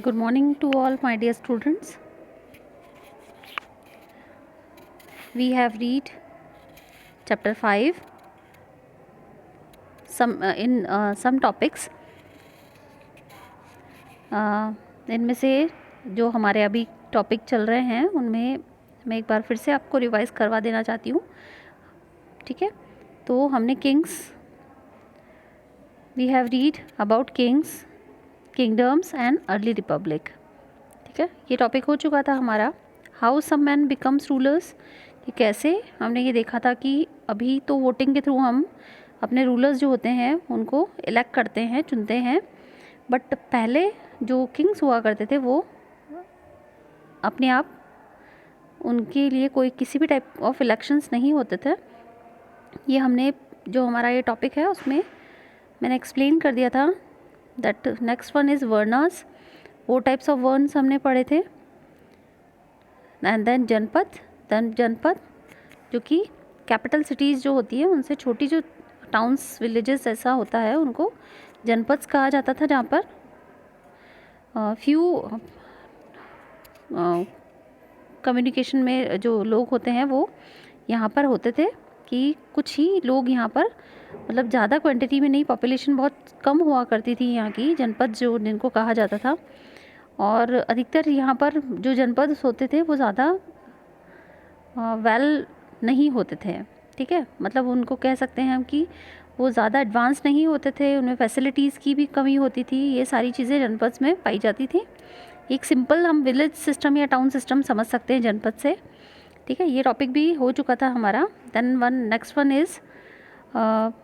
Good morning to all my dear students. We have read chapter 5 some topics. इनमें से जो हमारे अभी टॉपिक चल रहे हैं उनमें मैं एक बार फिर से आपको रिवाइज करवा देना चाहती हूँ. ठीक है, तो हमने kings, we have read about kings, kingdoms and early republic. ठीक है, ये टॉपिक हो चुका था हमारा. How some man becomes rulers, कि कैसे हमने ये देखा था कि अभी तो वोटिंग के थ्रू हम अपने रूलर्स जो होते हैं उनको इलेक्ट करते हैं, चुनते हैं. बट पहले जो किंग्स हुआ करते थे वो अपने आप, उनके लिए कोई किसी भी टाइप ऑफ इलेक्शंस नहीं होते थे. ये हमने जो हमारा ये टॉपिक है उसमें मैंने एक्सप्लेन कर दिया था. That next one is varnas. वो टाइप्स ऑफ वर्न्स हमने पढ़े थे. एंड देन जनपद जो कि कैपिटल सिटीज़ जो होती है उनसे छोटी जो टाउन्स, विलेजेस ऐसा होता है उनको जनपद्स कहा जाता था, जहाँ पर फ्यू कम्युनिकेशन में जो लोग होते हैं वो यहाँ पर होते थे, कि कुछ ही लोग यहाँ पर, मतलब ज़्यादा क्वांटिटी में नहीं, पॉपुलेशन बहुत कम हुआ करती थी यहाँ की. जनपद जो जिनको कहा जाता था, और अधिकतर यहाँ पर जो जनपद होते थे वो ज़्यादा वेल नहीं होते थे. ठीक है, मतलब उनको कह सकते हैं हम कि वो ज़्यादा एडवांस नहीं होते थे, उनमें फैसिलिटीज़ की भी कमी होती थी. ये सारी चीज़ें जनपद में पाई जाती थी. एक सिंपल हम विलेज सिस्टम या टाउन सिस्टम समझ सकते हैं जनपद से. ठीक है, ये टॉपिक भी हो चुका था हमारा. देन नेक्स्ट वन इज़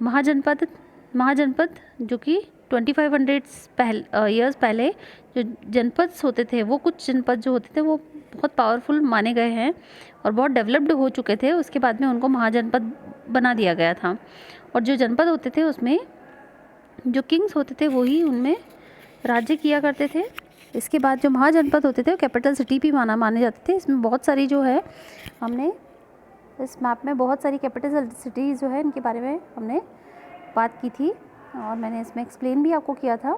महाजनपद जो कि 2500 ईयर्स पहले जो जनपद होते थे, वो कुछ जनपद जो होते थे वो बहुत पावरफुल माने गए हैं और बहुत डेवलप्ड हो चुके थे. उसके बाद में उनको महाजनपद बना दिया गया था. और जो जनपद होते थे उसमें जो किंग्स होते थे वही उनमें राज्य किया करते थे. इसके बाद जो महाजनपद होते थे वो कैपिटल सिटी भी माने जाते थे. इसमें बहुत सारी जो है, हमने इस मैप में बहुत सारी कैपिटल सिटीज़ जो है इनके बारे में हमने बात की थी, और मैंने इसमें एक्सप्लेन भी आपको किया था.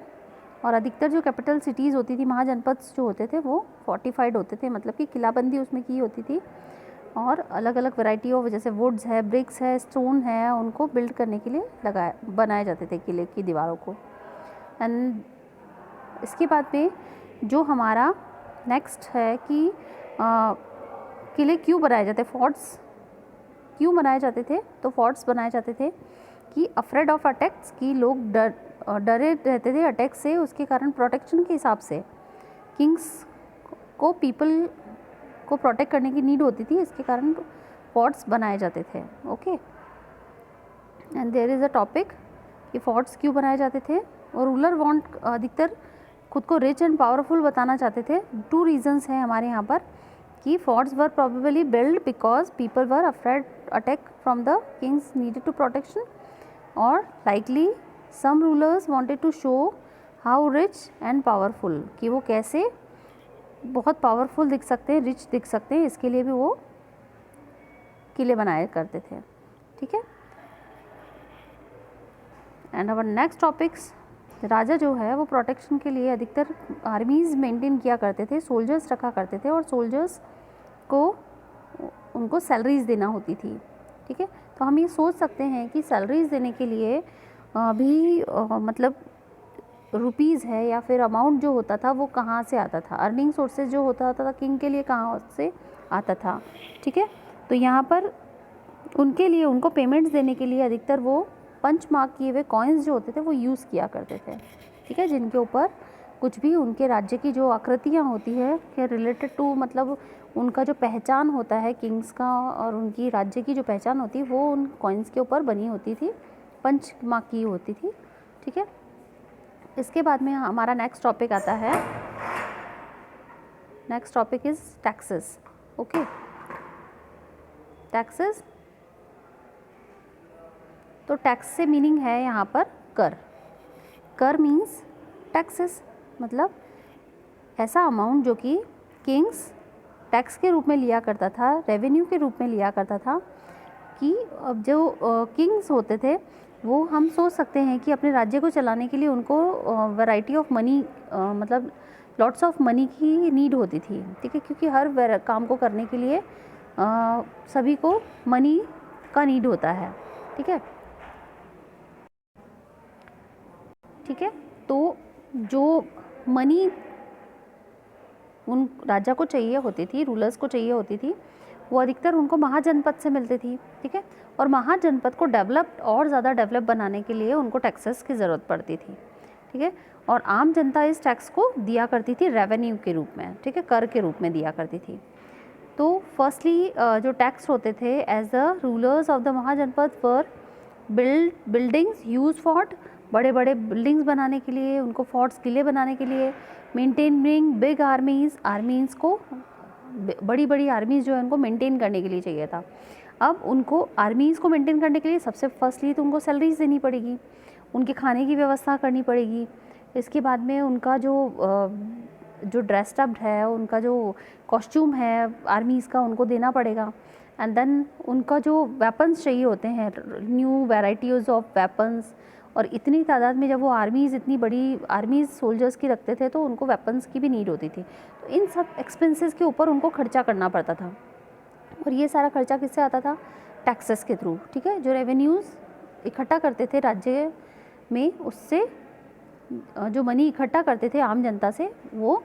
और अधिकतर जो कैपिटल सिटीज़ होती थी, महाजनपद जो होते थे वो फोर्टिफाइड होते थे, मतलब कि किलाबंदी उसमें की होती थी. और अलग अलग वैरायटी ऑफ, जैसे वुड्स है, ब्रिक्स है, स्टोन है, उनको बिल्ड करने के लिए बनाए जाते थे किले की दीवारों को. एंड इसके बाद में जो हमारा नेक्स्ट है कि किले क्यों बनाए जाते, फोर्ट्स क्यों बनाए जाते थे. तो फोर्ट्स बनाए जाते थे कि अफ्रेड ऑफ अटैक्स, कि लोग डरे रहते थे अटैक से, उसके कारण प्रोटेक्शन के हिसाब से किंग्स को पीपल को प्रोटेक्ट करने की नीड होती थी, इसके कारण फोर्ट्स बनाए जाते थे. Okay, and there is a topic कि फोर्ट्स क्यों बनाए जाते थे. और रूलर वांट, अधिकतर खुद को रिच एंड पावरफुल बताना चाहते थे. 2 रीजंस हैं हमारे यहाँ पर, कि forts were probably build because people were afraid attack from the kings needed to protection, और likely some rulers wanted to show how rich and powerful, कि वो कैसे बहुत पावरफुल दिख सकते हैं, रिच दिख सकते हैं, इसके लिए भी वो किले बनाया करते थे. ठीक है, एंड अवर नेक्स्ट टॉपिक्स, राजा जो है वो प्रोटेक्शन के लिए अधिकतर आर्मीज़ मेंटेन किया करते थे, सोल्जर्स रखा करते थे, और सोल्जर्स को उनको सैलरीज़ देना होती थी. ठीक है, तो हम ये सोच सकते हैं कि सैलरीज़ देने के लिए भी मतलब रुपीज़ है या फिर अमाउंट जो होता था वो कहाँ से आता था, अर्निंग सोर्सेज जो होता था किंग के लिए कहाँ से आता था. ठीक है, तो यहाँ पर उनके लिए, उनको पेमेंट्स देने के लिए अधिकतर वो पंच मार्क किए हुए कॉइन्स जो होते थे वो यूज़ किया करते थे. ठीक है, जिनके ऊपर कुछ भी उनके राज्य की जो आकृतियाँ होती है या रिलेटेड टू, मतलब उनका जो पहचान होता है किंग्स का और उनकी राज्य की जो पहचान होती है वो उन कॉइन्स के ऊपर बनी होती थी, पंच मार्क की होती थी. ठीक है, इसके बाद में हमारा नेक्स्ट टॉपिक आता है. Next topic is taxes. Okay, taxes, तो टैक्स से मीनिंग है यहाँ पर कर. कर मीन्स टैक्सेस, मतलब ऐसा अमाउंट जो कि किंग्स टैक्स के रूप में लिया करता था, रेवेन्यू के रूप में लिया करता था. कि अब जो किंग्स होते थे वो हम सोच सकते हैं कि अपने राज्य को चलाने के लिए उनको वैरायटी ऑफ मनी, मतलब लॉट्स ऑफ मनी की नीड होती थी, ठीक है, क्योंकि हर काम को करने के लिए सभी को मनी का नीड होता है, ठीक है। ठीक है, तो जो मनी उन राजा को चाहिए होती थी, रूलर्स को चाहिए होती थी, वो अधिकतर उनको महाजनपद से मिलती थी, ठीक है। और महाजनपद को और ज़्यादा डेवलप बनाने के लिए उनको टैक्सेस की ज़रूरत पड़ती थी, ठीक है। और आम जनता इस टैक्स को दिया करती थी रेवेन्यू के रूप में, ठीक है, कर के रूप में दिया करती थी। तो फर्स्टली जो टैक्स होते थे as the rulers of the Mahajanapada पर बिल्डिंग्स यूज फॉर, बड़े बड़े बिल्डिंग्स बनाने के लिए, उनको फोर्ट्स, किले बनाने के लिए, मेंटेनिंग बिग आर्मीज़ को, बड़ी बड़ी आर्मीज़ जो है उनको मेंटेन करने के लिए चाहिए था। अब उनको आर्मीज़ को मेंटेन करने के लिए सबसे फर्स्टली तो उनको सैलरीज देनी पड़ेगी, उनके खाने की व्यवस्था करनी पड़ेगी, इसके बाद में उनका जो ड्रेसअप है, उनका जो कॉस्ट्यूम है आर्मीज़ का, उनको देना पड़ेगा। एंड देन उनका जो वेपन्स चाहिए होते हैं, न्यू वैराइटीज़ ऑफ वेपन्स, और इतनी तादाद में जब वो इतनी बड़ी आर्मीज़ सोल्जर्स की रखते थे तो उनको वेपन्स की भी नीड होती थी। तो इन सब एक्सपेंसेस के ऊपर उनको खर्चा करना पड़ता था, और ये सारा खर्चा किससे आता था? टैक्सेस के थ्रू, ठीक है। जो रेवेन्यूज़ इकट्ठा करते थे राज्य में, उससे जो मनी इकट्ठा करते थे आम जनता से, वो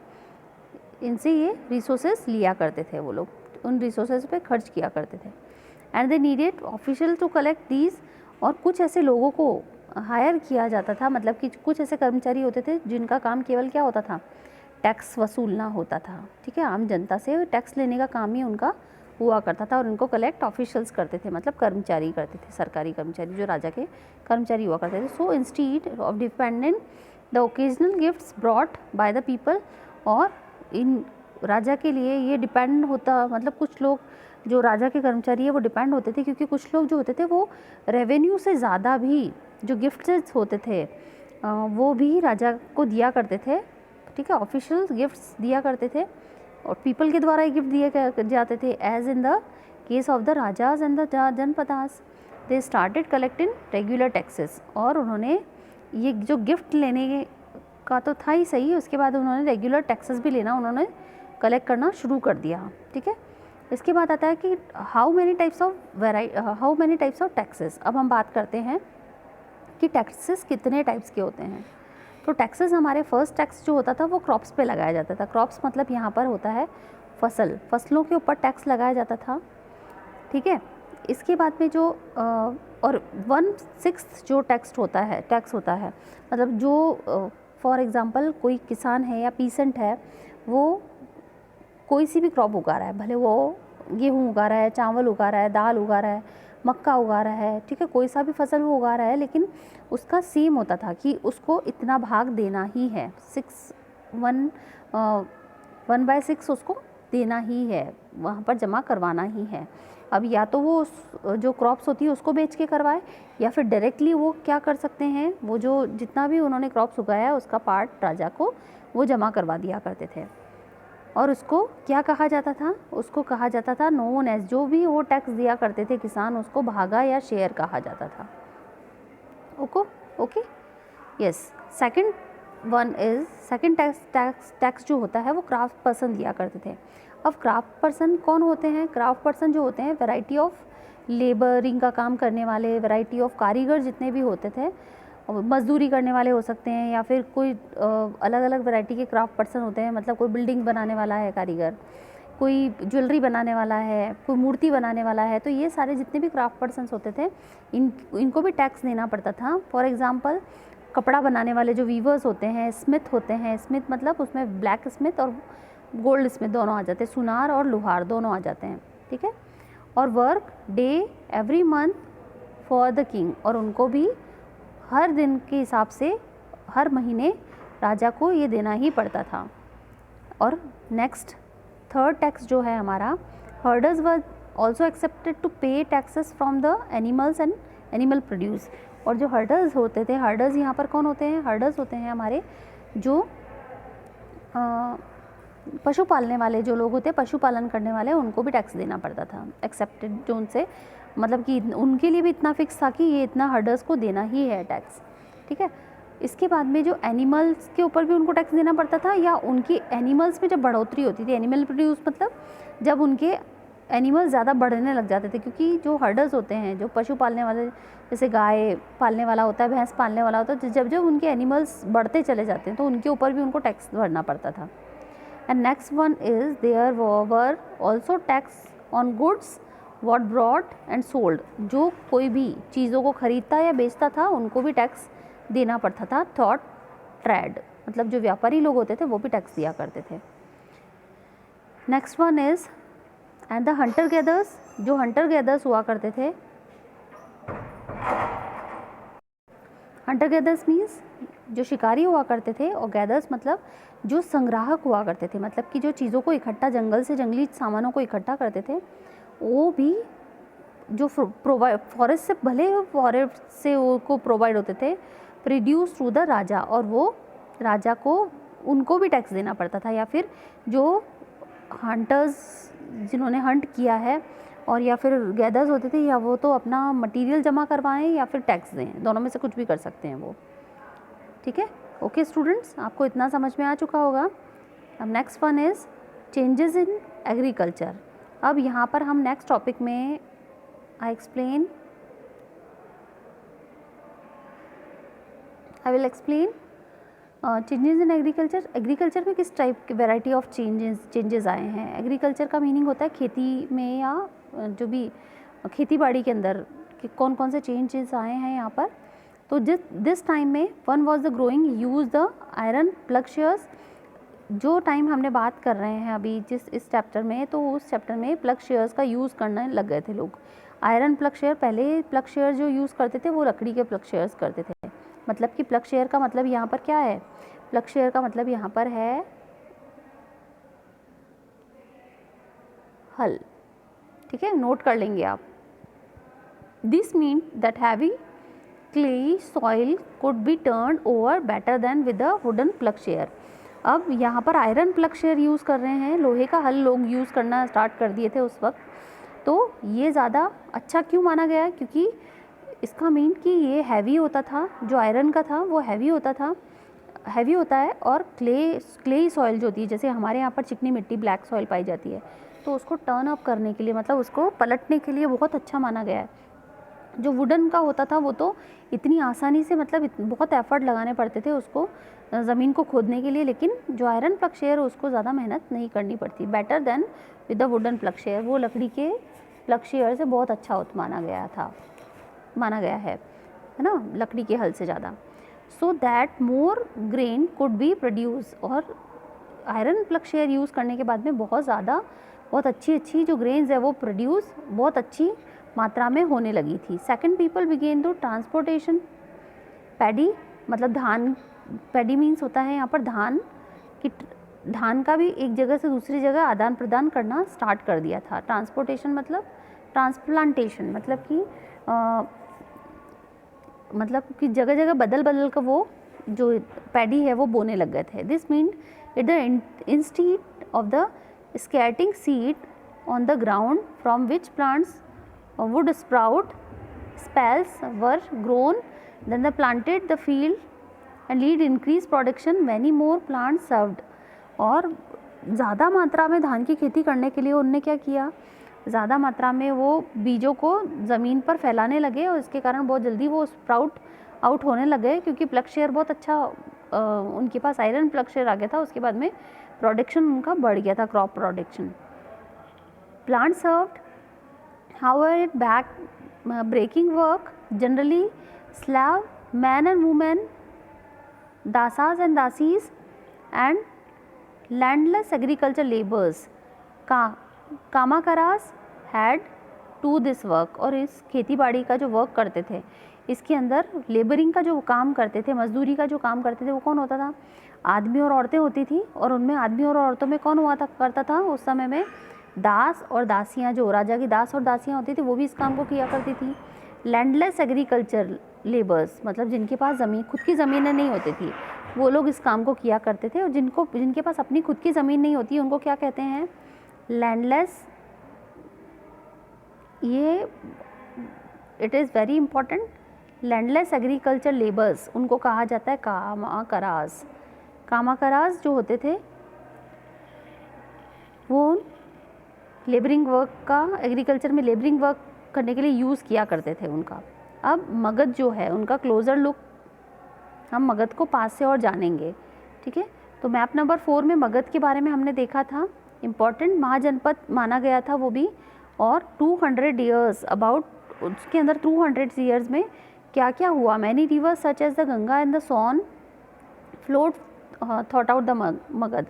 इनसे ये रिसोर्सेज लिया करते थे, वो लोग उन रिसोर्सेज पे खर्च किया करते थे। And they needed official to collect these, और कुछ ऐसे लोगों को हायर किया जाता था, मतलब कि कुछ ऐसे कर्मचारी होते थे जिनका काम केवल क्या होता था? टैक्स वसूलना होता था, ठीक है। आम जनता से टैक्स लेने का काम ही उनका हुआ करता था, और उनको कलेक्ट ऑफिशियल्स करते थे, मतलब कर्मचारी करते थे, सरकारी कर्मचारी जो राजा के कर्मचारी हुआ करते थे। So instead of dependent the occasional gifts brought by the people, और इन राजा के लिए ये डिपेंड होता, मतलब कुछ लोग जो राजा के कर्मचारी है वो डिपेंड होते थे, क्योंकि कुछ लोग जो होते थे वो रेवेन्यू से ज़्यादा भी जो गिफ्ट्स होते थे वो भी राजा को दिया करते थे, ठीक है। ऑफिशियल गिफ्ट्स दिया करते थे, और पीपल के द्वारा ही गिफ्ट दिए जाते थे। As in the case of the rajas and the janapadas, they started collecting regular taxes, और उन्होंने ये जो गिफ्ट लेने का तो था ही सही, उसके बाद उन्होंने रेगुलर टैक्सेस भी लेना उन्होंने कलेक्ट करना शुरू कर दिया, ठीक है। इसके बाद आता है कि how many types of taxes. अब हम बात करते हैं कि टैक्सेस कितने टाइप्स के होते हैं। तो टैक्सेस, हमारे फर्स्ट टैक्स जो होता था वो क्रॉप्स पे लगाया जाता था। क्रॉप्स मतलब यहाँ पर होता है फसलों के ऊपर टैक्स लगाया जाता था, ठीक है। इसके बाद में जो और 1/6 जो टैक्स होता है, मतलब जो फॉर एग्ज़ाम्पल कोई किसान है या पीसेंट है, वो कोई सी भी क्रॉप उगा रहा है, भले वो गेहूँ उगा रहा है, चावल उगा रहा है, दाल उगा रहा है, मक्का उगा रहा है, ठीक है, कोई सा भी फसल वो उगा रहा है, लेकिन उसका सेम होता था कि उसको इतना भाग देना ही है, 1/6 उसको देना ही है, वहाँ पर जमा करवाना ही है। अब या तो वो जो क्रॉप्स होती है उसको बेच के करवाए, या फिर डायरेक्टली वो क्या कर सकते हैं, वो जो जितना भी उन्होंने क्रॉप्स उगाया है उसका पार्ट राजा को वो जमा करवा दिया करते थे। और उसको क्या कहा जाता था? उसको कहा जाता था नोन एज, जो भी वो टैक्स दिया करते थे किसान, उसको भागा या शेयर कहा जाता था। Okay, yes. सेकंड टैक्स जो होता है वो क्राफ्ट पर्सन दिया करते थे। अब क्राफ्ट पर्सन कौन होते हैं? क्राफ्ट पर्सन जो होते हैं वैरायटी ऑफ लेबरिंग का काम करने वाले, वैरायटी ऑफ कारीगर जितने भी होते थे, मजदूरी करने वाले हो सकते हैं, या फिर कोई अलग अलग वैरायटी के क्राफ्ट पर्सन होते हैं, मतलब कोई बिल्डिंग बनाने वाला है कारीगर, कोई ज्वेलरी बनाने वाला है, कोई मूर्ति बनाने वाला है। तो ये सारे जितने भी क्राफ्ट पर्सन्स होते थे इनको भी टैक्स देना पड़ता था। फॉर एग्ज़ाम्पल कपड़ा बनाने वाले जो वीवर्स होते हैं, स्मिथ होते हैं, स्मिथ मतलब उसमें ब्लैक स्मिथ और गोल्ड स्मिथ दोनों आ जाते हैं, सुनार और लोहार दोनों आ जाते हैं, ठीक है। और work day every month for the king, और उनको भी हर दिन के हिसाब से हर महीने राजा को ये देना ही पड़ता था। और नेक्स्ट थर्ड टैक्स जो है हमारा, herders were also accepted to pay taxes from the animals and animal produce. और जो हर्डर्स होते थे, हर्डर्स यहाँ पर कौन होते हैं? हर्डर्स होते हैं हमारे जो पशु पालने वाले जो लोग होते, पशुपालन करने वाले, उनको भी टैक्स देना पड़ता था एक्सेप्टेड जोन से, मतलब कि उनके लिए भी इतना फिक्स था कि ये इतना हर्डर्स को देना ही है टैक्स, ठीक है। इसके बाद में जो एनिमल्स के ऊपर भी उनको टैक्स देना पड़ता था, या उनकी एनिमल्स में जब बढ़ोतरी होती थी, एनिमल प्रोड्यूस मतलब जब उनके एनिमल्स ज़्यादा बढ़ने लग जाते थे, क्योंकि जो हर्डर्स होते हैं, जो पशु पालने वाले, जैसे गाय पालने वाला होता है, भैंस पालने वाला होता है, तो जब जब उनके एनिमल्स बढ़ते चले जाते हैं तो उनके ऊपर भी उनको टैक्स भरना पड़ता था। And next one is there were also tax on goods what brought and sold, जो कोई भी चीज़ों को खरीदता या बेचता था उनको भी टैक्स देना पड़ता था। थॉट ट्रेड मतलब जो व्यापारी लोग होते थे वो भी टैक्स दिया करते थे। Next one is and the Hunter gathers, जो हंटर गैदर्स हुआ करते थे, हंटर गैदर्स मीन्स जो शिकारी हुआ करते थे, और गैदर्स मतलब जो संग्राहक हुआ करते थे, मतलब कि जो चीज़ों को इकट्ठा, जंगल से जंगली सामानों को इकट्ठा करते थे, वो भी जो फॉरेस्ट से, भले फॉरेस्ट से वो प्रोवाइड होते थे, प्रोड्यूस थ्रू द राजा, और वो राजा को उनको भी टैक्स देना पड़ता था, या फिर जो हंटर्स जिन्होंने हंट किया है, और या फिर गैदर्स होते थे, या वो तो अपना मटेरियल जमा करवाएं या फिर टैक्स दें, दोनों में से कुछ भी कर सकते हैं वो, ठीक है। ओके स्टूडेंट्स, आपको इतना समझ में आ चुका होगा। अब next one is changes in agriculture. अब यहाँ पर हम नेक्स्ट टॉपिक में I will explain changes in agriculture. Agriculture में किस टाइप के वेराइटी ऑफ चेंजेस आए हैं। एग्रीकल्चर का मीनिंग होता है खेती में, या जो भी खेती बाड़ी के अंदर कि कौन कौन से चेंजेस आए हैं यहाँ पर। तो दिस टाइम में one was the growing use the iron plug shares. जो टाइम हमने बात कर रहे हैं अभी जिस इस चैप्टर में, तो उस चैप्टर में प्लग शेयर्स का यूज़ करने लग गए थे लोग। आयरन प्लग शेयर, पहले प्लग शेयर जो यूज़ करते थे वो लकड़ी के प्लग शेयर्स करते थे। मतलब कि प्लग शेयर का मतलब यहाँ पर क्या है, प्लग शेयर का मतलब यहाँ पर है हल, ठीक है, नोट कर लेंगे आप। This mean that heavy clay soil could be turn over better than with a wooden plug share. अब यहाँ पर आयरन प्लग शेयर यूज़ कर रहे हैं, लोहे का हल लोग यूज़ करना स्टार्ट कर दिए थे उस वक्त। तो ये ज़्यादा अच्छा क्यों माना गया, क्योंकि इसका मीन कि ये हैवी होता था, जो आयरन का था वो हैवी होता है, और क्ले सॉइल जो होती है, जैसे हमारे यहाँ पर चिकनी मिट्टी ब्लैक सॉइल पाई जाती है, तो उसको टर्न अप करने के लिए, मतलब उसको पलटने के लिए बहुत अच्छा माना गया है। जो वुडन का होता था वो तो इतनी आसानी से, मतलब बहुत एफर्ट लगाने पड़ते थे उसको ज़मीन को खोदने के लिए, लेकिन जो आयरन प्लग शेयर उसको ज़्यादा मेहनत नहीं करनी पड़ती। Better than with the wooden plug share, वो लकड़ी के प्लग शेयर से बहुत अच्छा माना गया है ना, लकड़ी के हल से ज़्यादा। So that more grain could be produce, और आयरन प्लग शेयर यूज़ करने के बाद में बहुत अच्छी जो ग्रेन्स है वो प्रोड्यूस बहुत अच्छी मात्रा में होने लगी थी। Second people began to transportation paddy, मतलब धान, पैडी मीन्स होता है यहाँ पर धान का भी एक जगह से दूसरी जगह आदान प्रदान करना स्टार्ट कर दिया था। ट्रांसपोर्टेशन मतलब ट्रांसप्लांटेशन, मतलब कि जगह जगह बदल कर वो जो पैडी है वो बोने लग गए थे। This mean it the instead of the scattering seed on the ground from which plants would sprout, spells were grown, then they planted the field and lead increased production, many more plants served। और ज़्यादा मात्रा में धान की खेती करने के लिए उनने क्या किया, ज़्यादा मात्रा में वो बीजों को ज़मीन पर फैलाने लगे, और इसके कारण बहुत जल्दी वो स्प्राउट आउट होने लगे, क्योंकि प्लग शेयर बहुत अच्छा उनके पास आयरन प्लग शेयर आ गया था। उसके बाद में प्रोडक्शन उनका बढ़ गया था, crop production. Plant served however it breaking work, generally slave men and women, dasas and dasis and landless agriculture laborers कामाकारास had to this work। और इस खेती बाड़ी का जो वर्क करते थे, इसके अंदर लेबरिंग का जो काम करते थे, मजदूरी का जो काम करते थे, वो कौन होता था, आदमी और औरतें होती थी। और उनमें आदमी और औरतों में कौन करता था उस समय में, दास और दासियाँ, जो राजा की दास और दासियाँ होती थी वो भी इस काम को किया करती थी। लैंडलेस एग्रीकल्चर लेबर्स, मतलब जिनके पास ज़मीन, खुद की ज़मीनें नहीं होती थी, वो लोग इस काम को किया करते थे। और जिनके पास अपनी खुद की ज़मीन नहीं होती उनको क्या कहते हैं? लैंडलेस। ये it is very important. Landless agriculture labours उनको कहा जाता है कामाकराज। कामाकराज जो होते थे वो लेबरिंग वर्क का, एग्रीकल्चर में लेबरिंग वर्क करने के लिए यूज़ किया करते थे उनका। अब मगध जो है उनका क्लोज़र लुक, हम मगध को पास से और जानेंगे, ठीक है। तो मैप नंबर 4 में मगध के बारे में हमने देखा था, इम्पॉर्टेंट महाजनपद माना गया था वो भी। और 200 ईयर्स अबाउट, उसके अंदर 200 ईयर्स में क्या क्या हुआ? Many rivers such as the Ganga and the Son flowed थॉट आउट द मगध।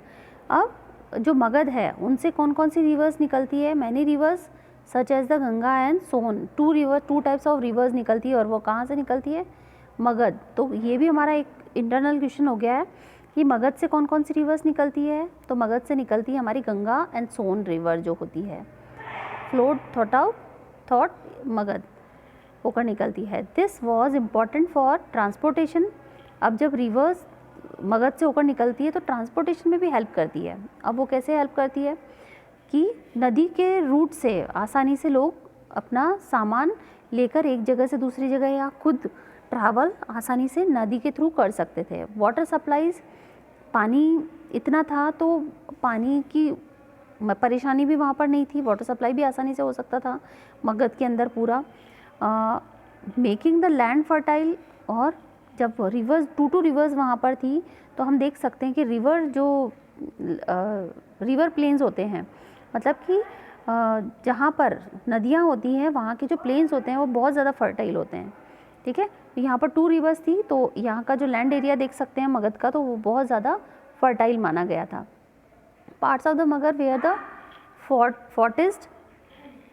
अब जो मगध है उनसे कौन कौन सी रिवर्स निकलती है? Many rivers such as the Ganga and Son, two types of rivers निकलती है। और वो कहाँ से निकलती है? मगध। तो ये भी हमारा एक इंटरनल क्वेश्चन हो गया है कि मगध से कौन कौन सी रिवर्स निकलती है? तो मगध से निकलती है हमारी गंगा एंड सोन रिवर जो होती है, फ्लोट थॉट मगध होकर निकलती है। This was important for transportation. अब जब रिवर्स मगध से होकर निकलती है तो ट्रांसपोर्टेशन में भी हेल्प करती है। अब वो कैसे हेल्प करती है कि नदी के रूट से आसानी से लोग अपना सामान लेकर एक जगह से दूसरी जगह या खुद ट्रैवल आसानी से नदी के थ्रू कर सकते थे। वाटर सप्लाईज, पानी इतना था तो पानी की परेशानी भी वहाँ पर नहीं थी, वाटर सप्लाई भी आसानी से हो सकता था मगध के अंदर पूरा। Making the land fertile. और जब रिवर्स, टू रिवर्स वहाँ पर थी तो हम देख सकते हैं कि रिवर प्लेन्स होते हैं, मतलब कि जहाँ पर नदियाँ होती हैं वहाँ के जो प्लेन्स होते हैं वो बहुत ज़्यादा फर्टाइल होते हैं, ठीक है। तो यहाँ पर 2 रिवर्स थी तो यहाँ का जो लैंड एरिया देख सकते हैं मगध का, तो वो बहुत ज़्यादा फर्टाइल माना गया था। Parts of the Magadha where the forest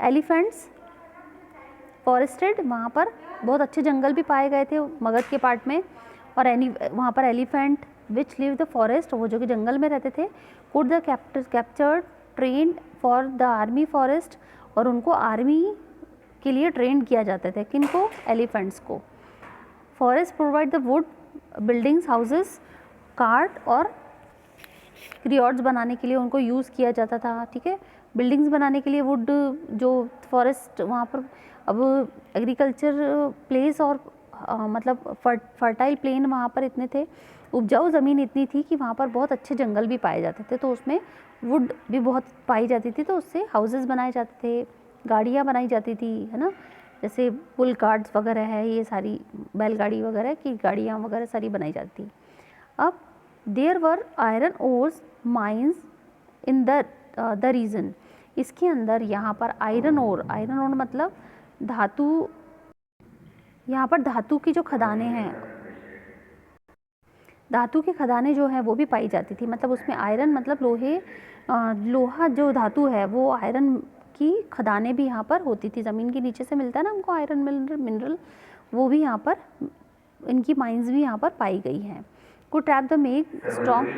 elephants forested, वहाँ पर बहुत अच्छे जंगल भी पाए गए थे मगध के पार्ट में। और वहाँ पर elephant which live the forest, वो जो कि जंगल में रहते थे, could the captured trend for the army forest, और उनको आर्मी के लिए ट्रेन किया जाता था। किनको? एलिफेंट्स को। Forest provide the wood buildings, houses, cart और क्रियोड्स बनाने के लिए उनको यूज़ किया जाता था, ठीक है। बिल्डिंग्स बनाने के लिए वुड, जो फॉरेस्ट वहाँ पर, अब एग्रीकल्चर प्लेस और मतलब फर्टाइल प्लेन वहाँ पर इतने थे, उपजाऊ ज़मीन इतनी थी कि वहाँ पर बहुत अच्छे जंगल भी पाए जाते थे, तो उसमें वुड भी बहुत पाई जाती थी, तो उससे हाउसेस बनाए जाते थे, गाड़ियाँ बनाई जाती थी, है ना। जैसे पुल कार्ट्स वगैरह है, ये सारी बैलगाड़ी वगैरह की गाड़ियाँ वगैरह सारी बनाई जाती थी। अब there were iron ores mines in the region, इसके अंदर यहाँ पर आयरन ओर मतलब धातु, यहाँ पर धातु की जो खदानें हैं, धातु की खदानें जो हैं वो भी पाई जाती थी। मतलब उसमें आयरन मतलब लोहा जो धातु है वो आयरन की खदानें भी यहाँ पर होती थी। ज़मीन के नीचे से मिलता है ना हमको आयरन मिनरल, वो भी यहाँ पर, इनकी माइंस भी यहाँ पर पाई गई हैं। Could trap the make strong